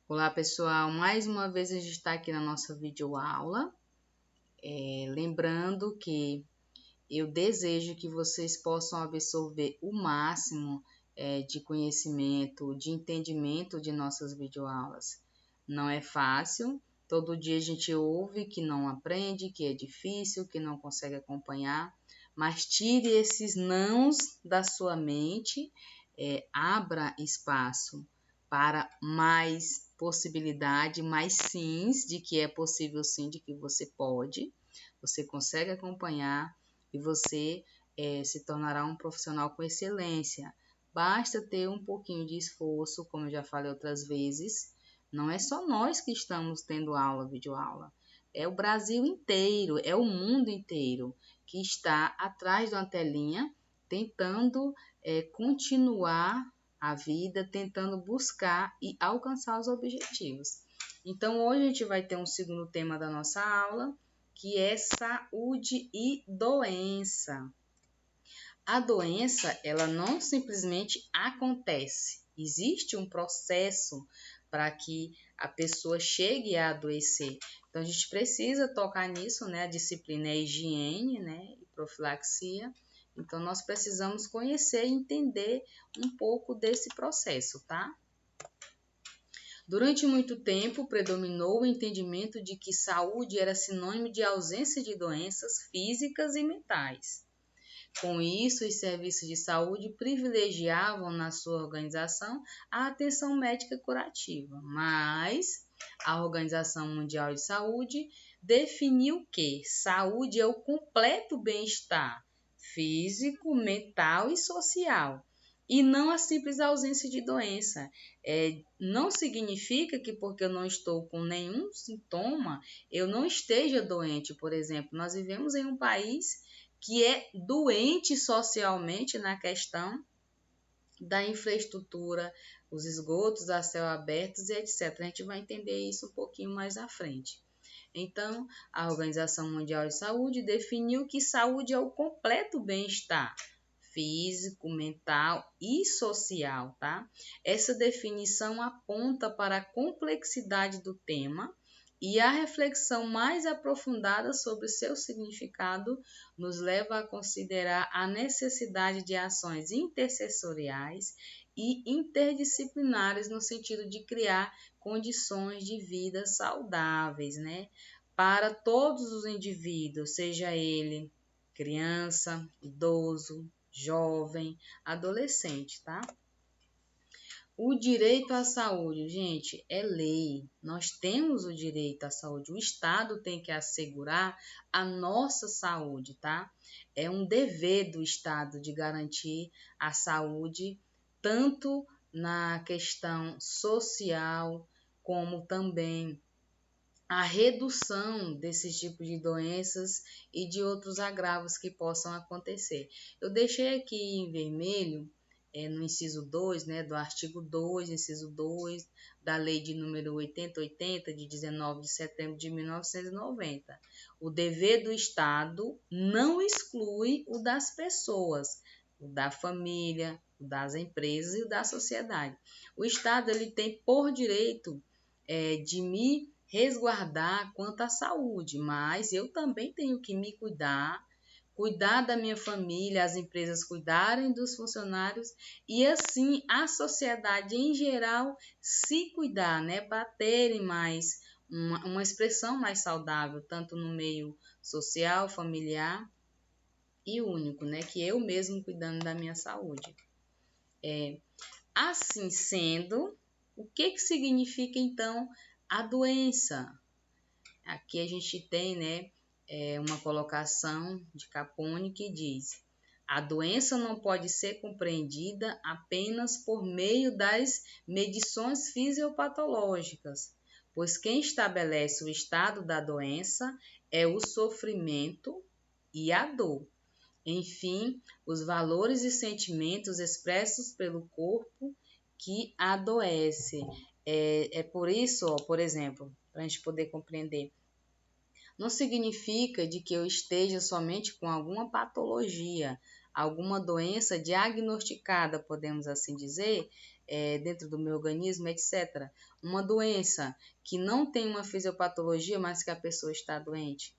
Olá pessoal, mais uma vez a gente está aqui na nossa videoaula, lembrando que eu desejo que vocês possam absorver o máximo de conhecimento, de entendimento de nossas videoaulas. Não é fácil, todo dia a gente ouve que não aprende, que é difícil, que não consegue acompanhar, mas tire esses nãos da sua mente, abra espaço para mais possibilidade, mais sims de que é possível sim, de que você pode, você consegue acompanhar e você se tornará um profissional com excelência. Basta ter um pouquinho de esforço, como eu já falei outras vezes, não é só nós que estamos tendo aula, videoaula, é o Brasil inteiro, é o mundo inteiro que está atrás de uma telinha tentando continuar a vida, tentando buscar e alcançar os objetivos. Então, hoje a gente vai ter um segundo tema da nossa aula, que é saúde e doença. A doença, ela não simplesmente acontece. Existe um processo para que a pessoa chegue a adoecer. Então, a gente precisa tocar nisso, né? A disciplina é higiene, né? E profilaxia. Então, nós precisamos conhecer e entender um pouco desse processo, tá? Durante muito tempo, predominou o entendimento de que saúde era sinônimo de ausência de doenças físicas e mentais. Com isso, os serviços de saúde privilegiavam na sua organização a atenção médica curativa, mas a Organização Mundial de Saúde definiu que saúde é o completo bem-estar físico, mental e social, e não a simples ausência de doença. Não significa que porque eu não estou com nenhum sintoma, eu não esteja doente. Por exemplo, nós vivemos em um país que é doente socialmente na questão da infraestrutura, os esgotos a céu aberto e etc. A gente vai entender isso um pouquinho mais à frente. Então, a Organização Mundial de Saúde definiu que saúde é o completo bem-estar físico, mental e social, tá? Essa definição aponta para a complexidade do tema e a reflexão mais aprofundada sobre seu significado nos leva a considerar a necessidade de ações intersetoriais e interdisciplinares no sentido de criar condições de vida saudáveis, né? Para todos os indivíduos, seja ele criança, idoso, jovem, adolescente, tá? O direito à saúde, gente, é lei. Nós temos o direito à saúde. O Estado tem que assegurar a nossa saúde, tá? É um dever do Estado de garantir a saúde, tanto na questão social, como também a redução desses tipos de doenças e de outros agravos que possam acontecer. Eu deixei aqui em vermelho, no inciso 2, né, do artigo 2, inciso 2, da lei de número 8080, de 19 de setembro de 1990. O dever do Estado não exclui o das pessoas, o da família, o das empresas e o da sociedade. O Estado ele tem por direito de me resguardar quanto à saúde, mas eu também tenho que me cuidar da minha família, as empresas cuidarem dos funcionários e assim a sociedade em geral se cuidar, né, para terem mais uma expressão mais saudável, tanto no meio social, familiar e único, né, que eu mesmo cuidando da minha saúde. Assim sendo, o que significa então a doença? Aqui a gente tem, né, uma colocação de Capone que diz: a doença não pode ser compreendida apenas por meio das medições fisiopatológicas, pois quem estabelece o estado da doença é o sofrimento e a dor. Enfim, os valores e sentimentos expressos pelo corpo que adoece. É por isso, ó, por exemplo, para a gente poder compreender, não significa de que eu esteja somente com alguma patologia, alguma doença diagnosticada, podemos assim dizer, dentro do meu organismo, etc. Uma doença que não tem uma fisiopatologia, mas que a pessoa está doente.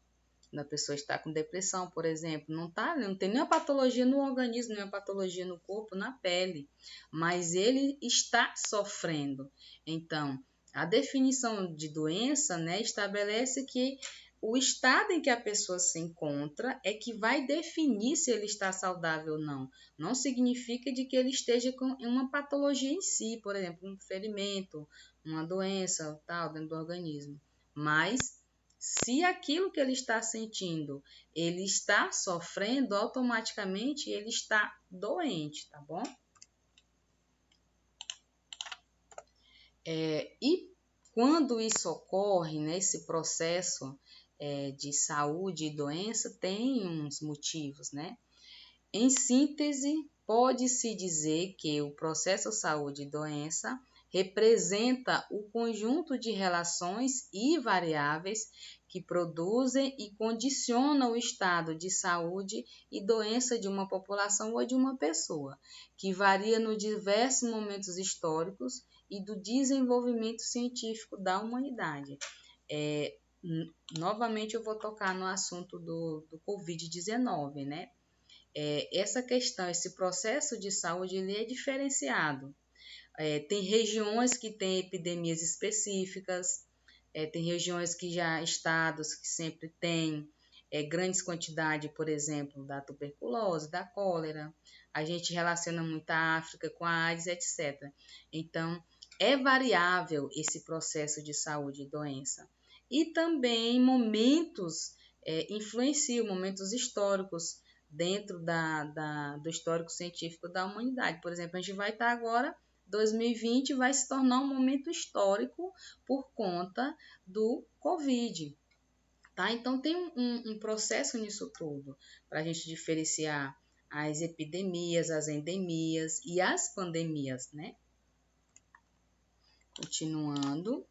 Quando a pessoa está com depressão, por exemplo, não tem nenhuma patologia no organismo, nenhuma patologia no corpo, na pele, mas ele está sofrendo. Então, a definição de doença, né, estabelece que o estado em que a pessoa se encontra é que vai definir se ele está saudável ou não. Não significa de que ele esteja com uma patologia em si, por exemplo, um ferimento, uma doença, tal, dentro do organismo. Mas se aquilo que ele está sentindo, ele está sofrendo, automaticamente ele está doente, tá bom? E quando isso ocorre, né, esse processo de saúde e doença, tem uns motivos, né? Em síntese, pode-se dizer que o processo saúde e doença representa o conjunto de relações e variáveis que produzem e condicionam o estado de saúde e doença de uma população ou de uma pessoa, que varia nos diversos momentos históricos e do desenvolvimento científico da humanidade. Novamente eu vou tocar no assunto do Covid-19, né? Essa questão, esse processo de saúde, ele é diferenciado. Tem regiões que têm epidemias específicas, tem regiões que já, estados que sempre têm grandes quantidades, por exemplo, da tuberculose, da cólera. A gente relaciona muito a África com a AIDS, etc. Então, é variável esse processo de saúde e doença. E também momentos influenciam, momentos históricos dentro do histórico científico da humanidade. Por exemplo, a gente vai estar agora, 2020 vai se tornar um momento histórico por conta do Covid. Tá? Então, tem um processo nisso tudo para a gente diferenciar as epidemias, as endemias e as pandemias, né? Continuando,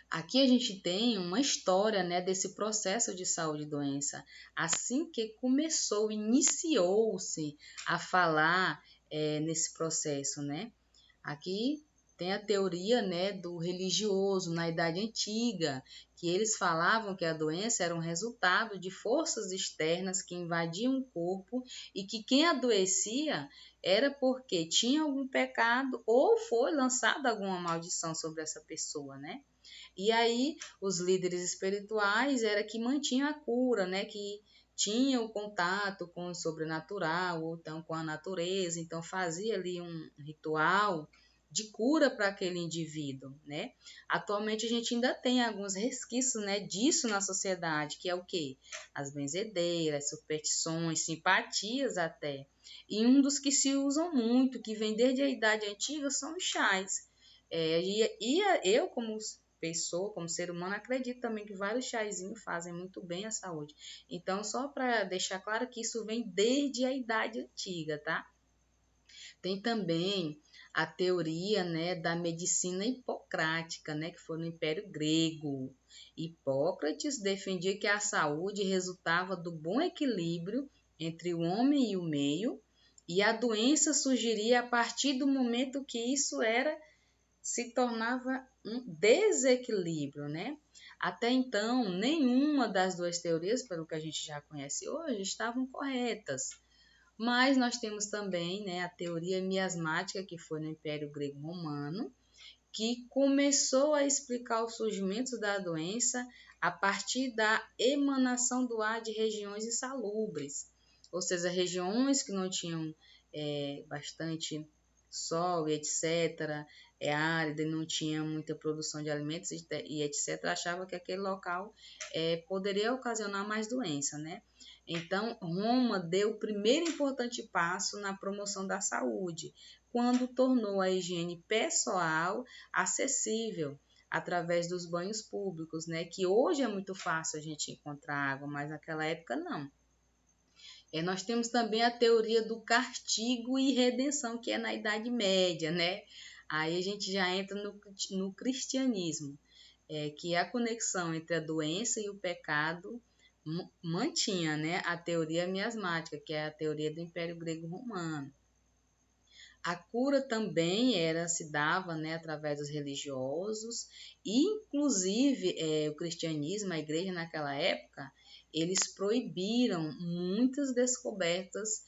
aqui a gente tem uma história, né, desse processo de saúde e doença. Assim que iniciou-se a falar nesse processo, né? Aqui tem a teoria, né, do religioso na Idade Antiga, que eles falavam que a doença era um resultado de forças externas que invadiam o corpo e que quem adoecia era porque tinha algum pecado ou foi lançada alguma maldição sobre essa pessoa, né? E aí os líderes espirituais era que mantinham a cura, né, que tinha o contato com o sobrenatural ou então com a natureza, então fazia ali um ritual de cura para aquele indivíduo, né? Atualmente a gente ainda tem alguns resquícios, né, disso na sociedade, que é o quê? As benzedeiras, superstições, simpatias até. E um dos que se usam muito, que vem desde a Idade Antiga, são os chás. Eu, como pessoa, como ser humano, acredito também que vários chazinhos fazem muito bem à saúde. Então, só para deixar claro que isso vem desde a Idade Antiga, tá? Tem também a teoria, né, da medicina hipocrática, né, que foi no Império Grego. Hipócrates defendia que a saúde resultava do bom equilíbrio entre o homem e o meio, e a doença surgiria a partir do momento que isso se tornava um desequilíbrio, né? Até então, nenhuma das duas teorias, pelo que a gente já conhece hoje, estavam corretas. Mas nós temos também, né, a teoria miasmática, que foi no Império Grego-Romano, que começou a explicar o surgimento da doença a partir da emanação do ar de regiões insalubres, ou seja, regiões que não tinham bastante sol e etc., árida e não tinha muita produção de alimentos e etc., achava que aquele local poderia ocasionar mais doença, né? Então, Roma deu o primeiro importante passo na promoção da saúde, quando tornou a higiene pessoal acessível através dos banhos públicos, né? Que hoje é muito fácil a gente encontrar água, mas naquela época não. Nós temos também a teoria do castigo e redenção, que é na Idade Média, né? Aí a gente já entra no cristianismo, que é a conexão entre a doença e o pecado mantinha, né, a teoria miasmática, que é a teoria do Império Grego-Romano. A cura também se dava, né, através dos religiosos, e inclusive o cristianismo, a igreja naquela época, eles proibiram muitas descobertas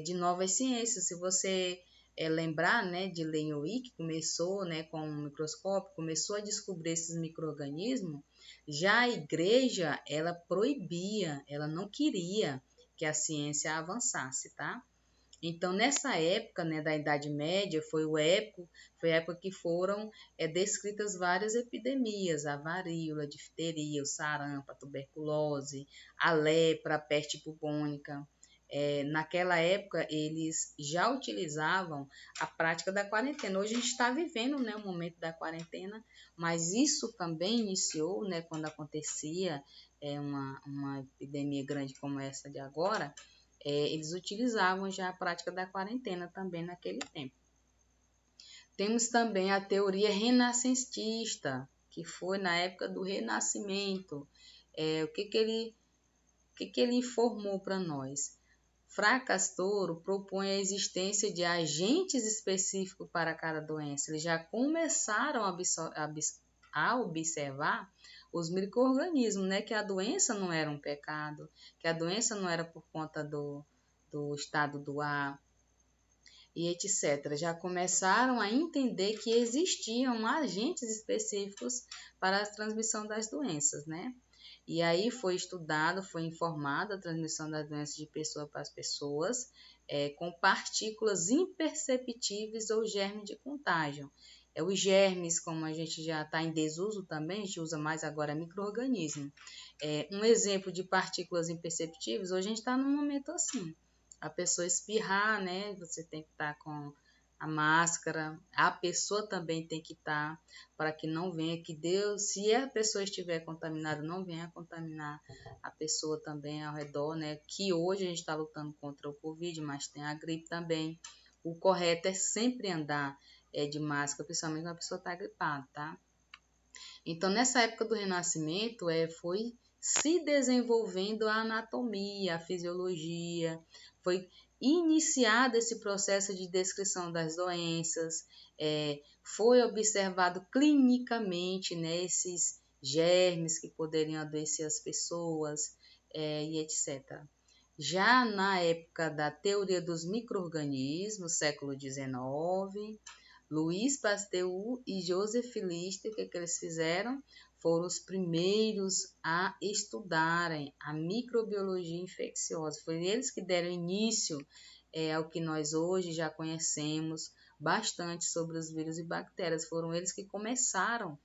de novas ciências. Se você lembrar, né, de Leeuwin, que começou, né, com o microscópio, começou a descobrir esses micro-organismos, já a igreja, ela proibia, ela não queria que a ciência avançasse, tá? Então, nessa época, né, da Idade Média, foi a época que foram descritas várias epidemias, a varíola, a difteria, o sarampo, a tuberculose, a lepra, a peste bubônica. Naquela época, eles já utilizavam a prática da quarentena. Hoje a gente está vivendo, né, o momento da quarentena, mas isso também iniciou, né, quando acontecia uma epidemia grande como essa de agora. Eles utilizavam já a prática da quarentena também naquele tempo. Temos também a teoria renascentista, que foi na época do Renascimento. O que ele informou para nós? Fracastoro propõe a existência de agentes específicos para cada doença. Eles já começaram a observar os micro-organismos, né? Que a doença não era um pecado, que a doença não era por conta do estado do ar e etc. Já começaram a entender que existiam agentes específicos para a transmissão das doenças, né? E aí foi estudado, foi informada a transmissão das doenças de pessoa para as pessoas, com partículas imperceptíveis ou germes de contágio. Os germes, como a gente já está em desuso também, a gente usa mais agora micro-organismo. Um exemplo de partículas imperceptíveis, hoje a gente está num momento assim. A pessoa espirrar, né? Você tem que estar com a máscara, a pessoa também tem que estar para que não venha, que Deus, se a pessoa estiver contaminada, não venha contaminar a pessoa também ao redor, né? Que hoje a gente está lutando contra o Covid, mas tem a gripe também. O correto é sempre andar de máscara, principalmente quando a pessoa está gripada, tá? Então, nessa época do Renascimento, foi se desenvolvendo a anatomia, a fisiologia, foi iniciado esse processo de descrição das doenças, foi observado clinicamente, né, esses germes que poderiam adoecer as pessoas e etc. Já na época da teoria dos micro-organismos, século XIX, Louis Pasteur e Joseph Lister, o que eles fizeram? Foram os primeiros a estudarem a microbiologia infecciosa. Foi eles que deram início ao que nós hoje já conhecemos bastante sobre os vírus e bactérias. Foram eles que começaram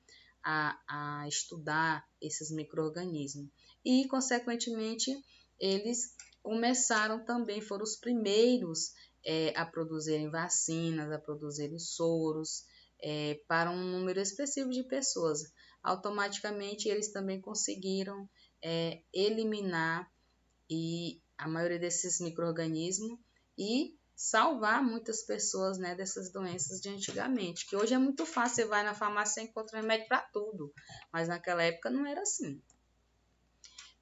a estudar esses micro-organismos. E, consequentemente, eles começaram também, foram os primeiros a produzirem vacinas, a produzirem soros para um número expressivo de pessoas. Automaticamente, eles também conseguiram eliminar a maioria desses micro-organismos e salvar muitas pessoas, né, dessas doenças de antigamente, que hoje é muito fácil, você vai na farmácia e encontra remédio para tudo, mas naquela época não era assim.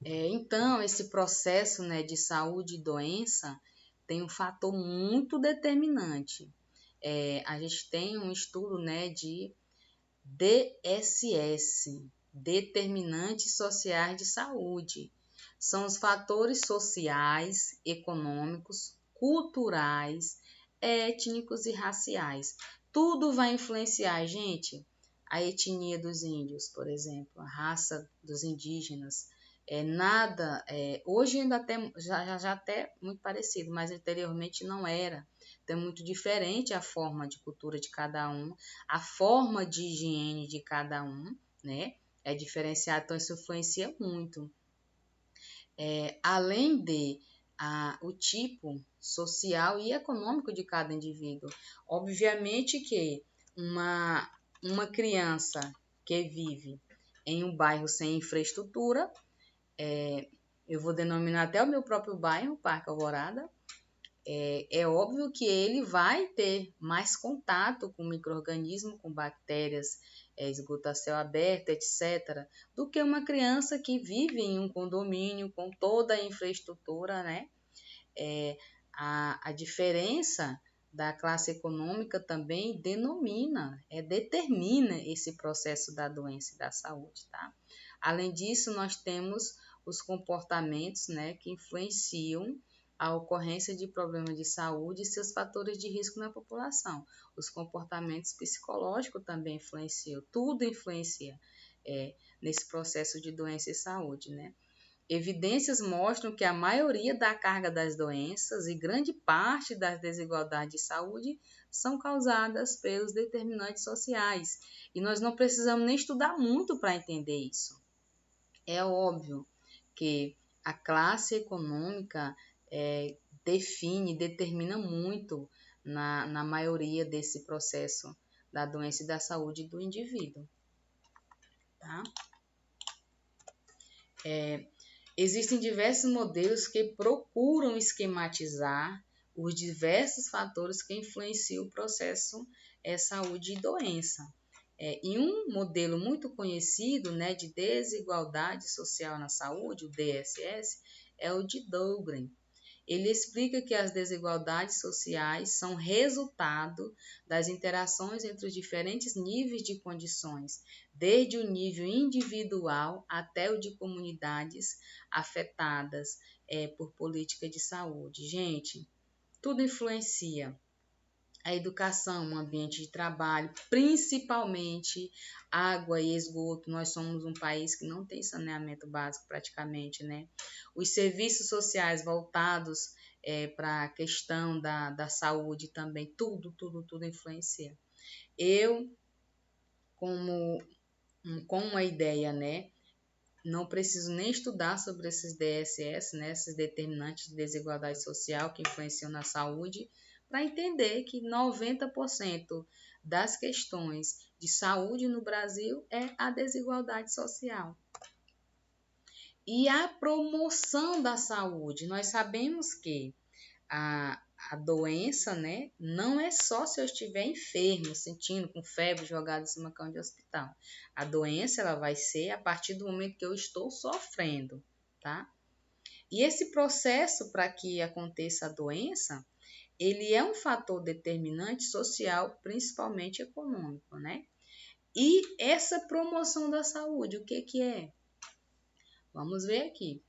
Então, esse processo, né, de saúde e doença tem um fator muito determinante. A gente tem um estudo, né, de DSS, Determinantes Sociais de Saúde. São os fatores sociais, econômicos, culturais, étnicos e raciais. Tudo vai influenciar, gente. A etnia dos índios, por exemplo, a raça dos indígenas. Hoje ainda já até muito parecido, mas anteriormente não era. Então é muito diferente a forma de cultura de cada um, a forma de higiene de cada um, né? É diferenciado, então isso influencia muito. Além de o tipo social e econômico de cada indivíduo. Obviamente que uma criança que vive em um bairro sem infraestrutura, eu vou denominar até o meu próprio bairro, Parque Alvorada, é óbvio que ele vai ter mais contato com micro-organismo, com bactérias, esgoto a céu aberto, etc., do que uma criança que vive em um condomínio com toda a infraestrutura, né? A diferença da classe econômica também determina esse processo da doença e da saúde, tá? Além disso, nós temos os comportamentos, né, que influenciam a ocorrência de problemas de saúde e seus fatores de risco na população. Os comportamentos psicológicos também influenciam, tudo influencia nesse processo de doença e saúde, né? Evidências mostram que a maioria da carga das doenças e grande parte das desigualdades de saúde são causadas pelos determinantes sociais. E nós não precisamos nem estudar muito para entender isso. É óbvio que a classe econômica determina muito na maioria desse processo da doença e da saúde do indivíduo. Tá? Existem diversos modelos que procuram esquematizar os diversos fatores que influenciam o processo saúde e doença. E um modelo muito conhecido, né, de desigualdade social na saúde, o DSS, é o de Dougram. Ele explica que as desigualdades sociais são resultado das interações entre os diferentes níveis de condições, desde o nível individual até o de comunidades afetadas por política de saúde. Gente, tudo influencia. A educação, o ambiente de trabalho, principalmente água e esgoto. Nós somos um país que não tem saneamento básico praticamente, né? Os serviços sociais voltados para a questão da saúde também, tudo influencia. Eu, com uma ideia, né? Não preciso nem estudar sobre esses DSS, né? Esses determinantes de desigualdade social que influenciam na saúde, para entender que 90% das questões de saúde no Brasil é a desigualdade social. E a promoção da saúde. Nós sabemos que a doença, né, não é só se eu estiver enfermo, sentindo com febre, jogado em cima da cama de hospital. A doença ela vai ser a partir do momento que eu estou sofrendo, tá? E esse processo para que aconteça a doença, ele é um fator determinante social, principalmente econômico, né? E essa promoção da saúde, o que é? Vamos ver aqui.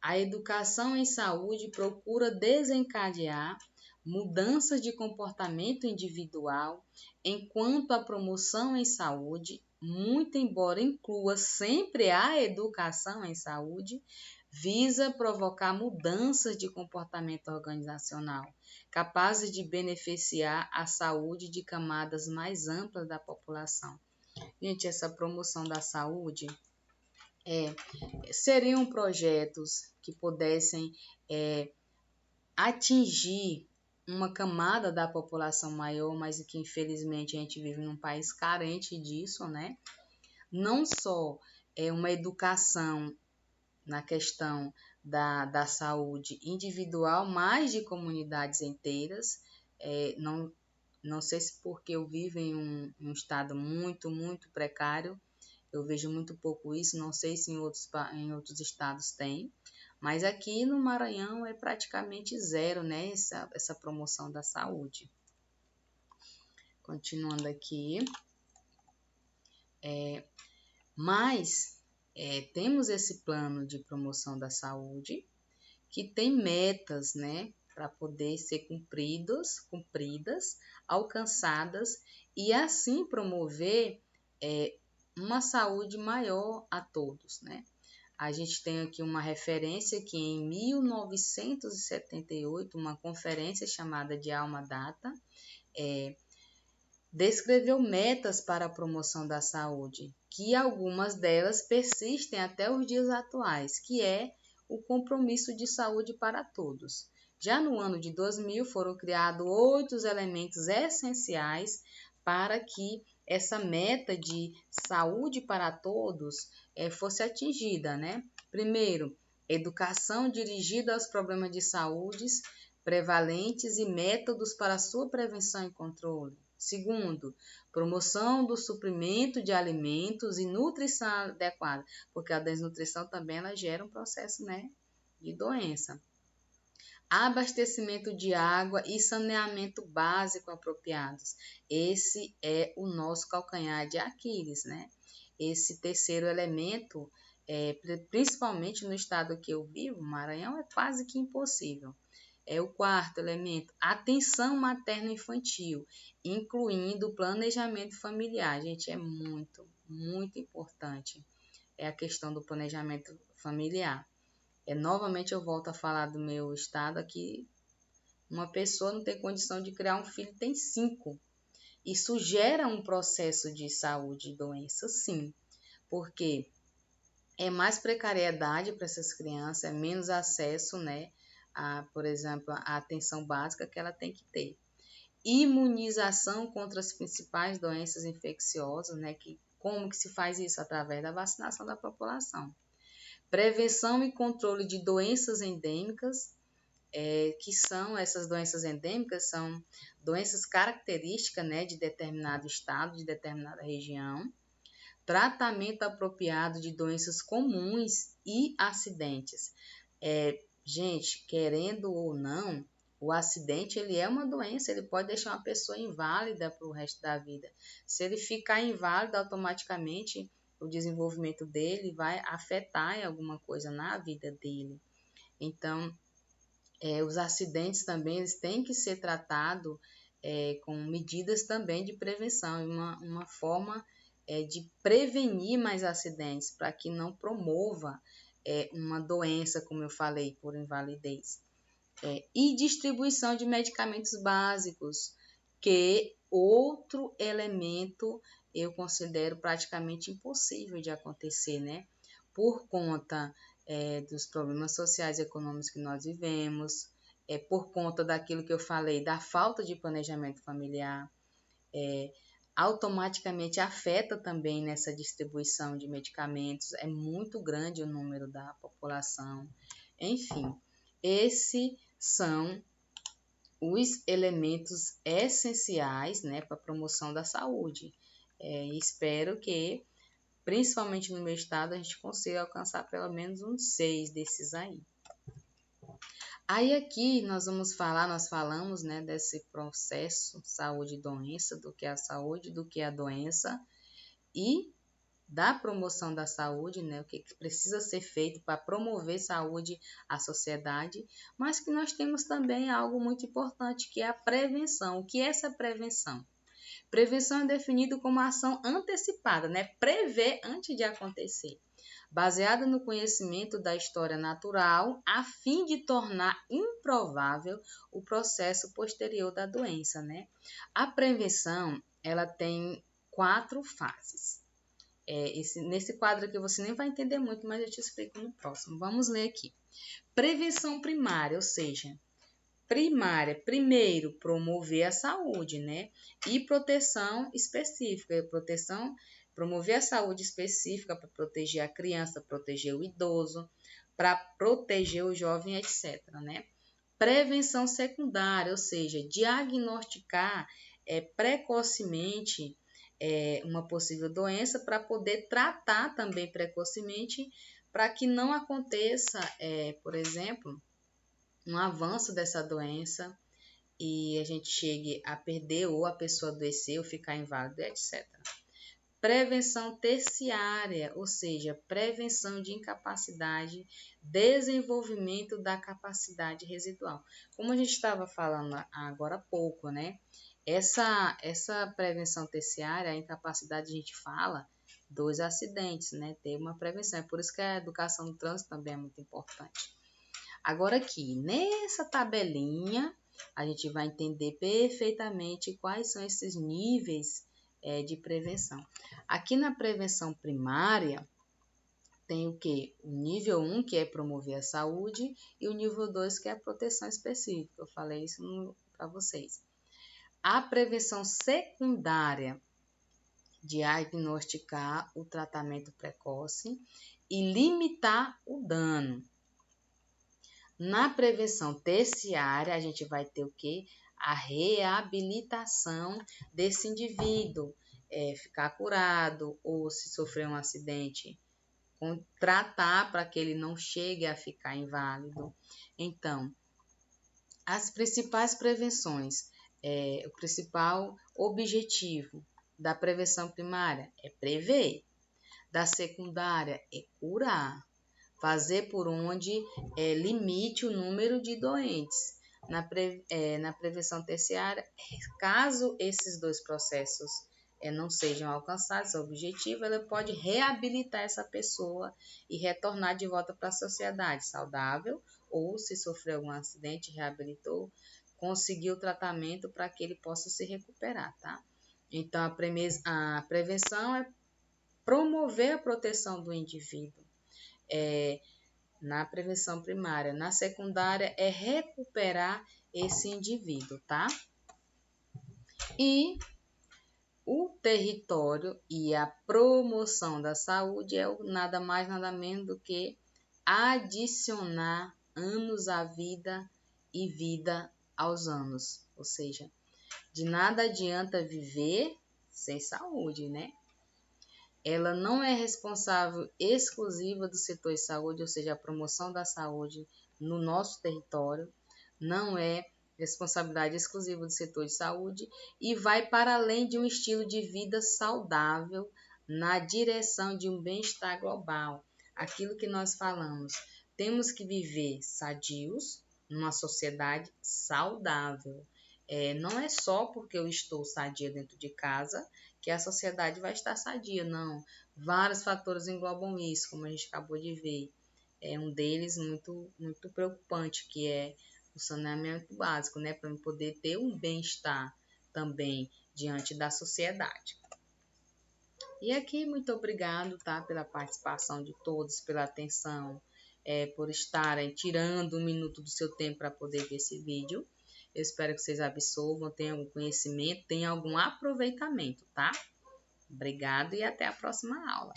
A educação em saúde procura desencadear mudanças de comportamento individual, enquanto a promoção em saúde, muito embora inclua sempre a educação em saúde, visa provocar mudanças de comportamento organizacional, capazes de beneficiar a saúde de camadas mais amplas da população. Gente, essa promoção da saúde seriam projetos que pudessem atingir uma camada da população maior, mas que infelizmente a gente vive num país carente disso, né? Não só uma educação na questão da saúde individual, mas de comunidades inteiras. Não sei se porque eu vivo em um estado muito, muito precário, eu vejo muito pouco isso, não sei se em outros estados tem, mas aqui no Maranhão é praticamente zero, né, essa promoção da saúde. Continuando aqui, mas temos esse plano de promoção da saúde que tem metas, né, para poder ser cumpridas, alcançadas e assim promover uma saúde maior a todos, né? A gente tem aqui uma referência que em 1978, uma conferência chamada de Alma Data, descreveu metas para a promoção da saúde, que algumas delas persistem até os dias atuais, que é o compromisso de saúde para todos. Já no ano de 2000 foram criados 8 elementos essenciais para que essa meta de saúde para todos fosse atingida, né? Primeiro, educação dirigida aos problemas de saúde prevalentes e métodos para sua prevenção e controle. Segundo, promoção do suprimento de alimentos e nutrição adequada, porque a desnutrição também ela gera um processo, né, de doença. abastecimento de água e saneamento básico apropriados. Esse é o nosso calcanhar de Aquiles, né? Esse terceiro elemento, principalmente no estado que eu vivo, Maranhão, é quase que impossível. É o quarto elemento, atenção materno-infantil, incluindo o planejamento familiar. Gente, é muito, muito importante. É a questão do planejamento familiar. Novamente eu volto a falar do meu estado aqui. Uma pessoa não tem condição de criar um filho, tem 5. Isso gera um processo de saúde e doença, sim. Porque é mais precariedade para essas crianças, é menos acesso, né, por exemplo, a atenção básica que ela tem que ter. Imunização contra as principais doenças infecciosas, né, como que se faz isso? Através da vacinação da população. Prevenção e controle de doenças endêmicas, que são essas doenças endêmicas, são doenças características, né, de determinado estado, de determinada região. Tratamento apropriado de doenças comuns e acidentes. Gente, querendo ou não, o acidente ele é uma doença, ele pode deixar uma pessoa inválida para o resto da vida. Se ele ficar inválido, automaticamente o desenvolvimento dele vai afetar em alguma coisa na vida dele. Então, os acidentes também eles têm que ser tratados com medidas também de prevenção, uma forma de prevenir mais acidentes, para que não promova uma doença, como eu falei, por invalidez. E distribuição de medicamentos básicos, que outro elemento eu considero praticamente impossível de acontecer, né? Por conta dos problemas sociais e econômicos que nós vivemos, por conta daquilo que eu falei, da falta de planejamento familiar, automaticamente afeta também nessa distribuição de medicamentos, é muito grande o número da população. Enfim, esses são os elementos essenciais, né, para a promoção da saúde. Espero que, principalmente no meu estado, a gente consiga alcançar pelo menos uns 6 desses aí. Aí aqui nós falamos, né, desse processo saúde e doença, do que é a saúde, do que é a doença, e da promoção da saúde, né, o que precisa ser feito para promover saúde à sociedade, mas que nós temos também algo muito importante, que é a prevenção. O que é essa prevenção? Prevenção é definido como ação antecipada, né, prever antes de acontecer, baseada no conhecimento da história natural, a fim de tornar improvável o processo posterior da doença, né? A prevenção, ela tem 4 fases. Nesse quadro aqui você nem vai entender muito, mas eu te explico no próximo. Vamos ler aqui. Prevenção primária, ou seja, primária, primeiro, promover a saúde, né? E proteção específica, promover a saúde específica para proteger a criança, proteger o idoso, para proteger o jovem, etc., né? Prevenção secundária, ou seja, diagnosticar precocemente uma possível doença para poder tratar também precocemente para que não aconteça, por exemplo, um avanço dessa doença e a gente chegue a perder ou a pessoa adoecer ou ficar inválida, etc. Prevenção terciária, ou seja, prevenção de incapacidade, desenvolvimento da capacidade residual. Como a gente estava falando agora há pouco, né? Essa prevenção terciária, a incapacidade, a gente fala dos acidentes, né? Ter uma prevenção. É por isso que a educação no trânsito também é muito importante. Agora aqui, nessa tabelinha, a gente vai entender perfeitamente quais são esses níveis de prevenção. Aqui na prevenção primária, tem o quê? O nível 1, que é promover a saúde, e o nível 2, que é a proteção específica. Eu falei isso para vocês. A prevenção secundária, diagnosticar o tratamento precoce e limitar o dano. Na prevenção terciária, a gente vai ter o quê? A reabilitação desse indivíduo, ficar curado ou se sofrer um acidente, tratar para que ele não chegue a ficar inválido. Então, As principais prevenções, o principal objetivo da prevenção primária é prever, da secundária é curar, fazer por onde limite o número de doentes. Na prevenção terciária, caso esses dois processos não sejam alcançados, o objetivo, ela pode reabilitar essa pessoa e retornar de volta para a sociedade saudável, ou se sofreu algum acidente, reabilitou, conseguir o tratamento para que ele possa se recuperar, tá? Então, a prevenção é promover a proteção do indivíduo. Na prevenção primária. Na secundária é recuperar esse indivíduo, tá? E o território e a promoção da saúde é nada mais, nada menos do que adicionar anos à vida e vida aos anos. Ou seja, de nada adianta viver sem saúde, né? Ela não é responsável exclusiva do setor de saúde, ou seja, a promoção da saúde no nosso território, não é responsabilidade exclusiva do setor de saúde e vai para além de um estilo de vida saudável na direção de um bem-estar global. Aquilo que nós falamos, temos que viver sadios numa sociedade saudável. Não é só porque eu estou sadia dentro de casa que a sociedade vai estar sadia, não. Vários fatores englobam isso, como a gente acabou de ver. Um deles muito, muito preocupante, que é o saneamento básico, né? Para poder ter um bem-estar também diante da sociedade. E aqui, muito obrigado, tá? Pela participação de todos, pela atenção, por estarem tirando um minuto do seu tempo para poder ver esse vídeo. Eu espero que vocês absorvam, tenham algum conhecimento, tenham algum aproveitamento, tá? Obrigado e até a próxima aula.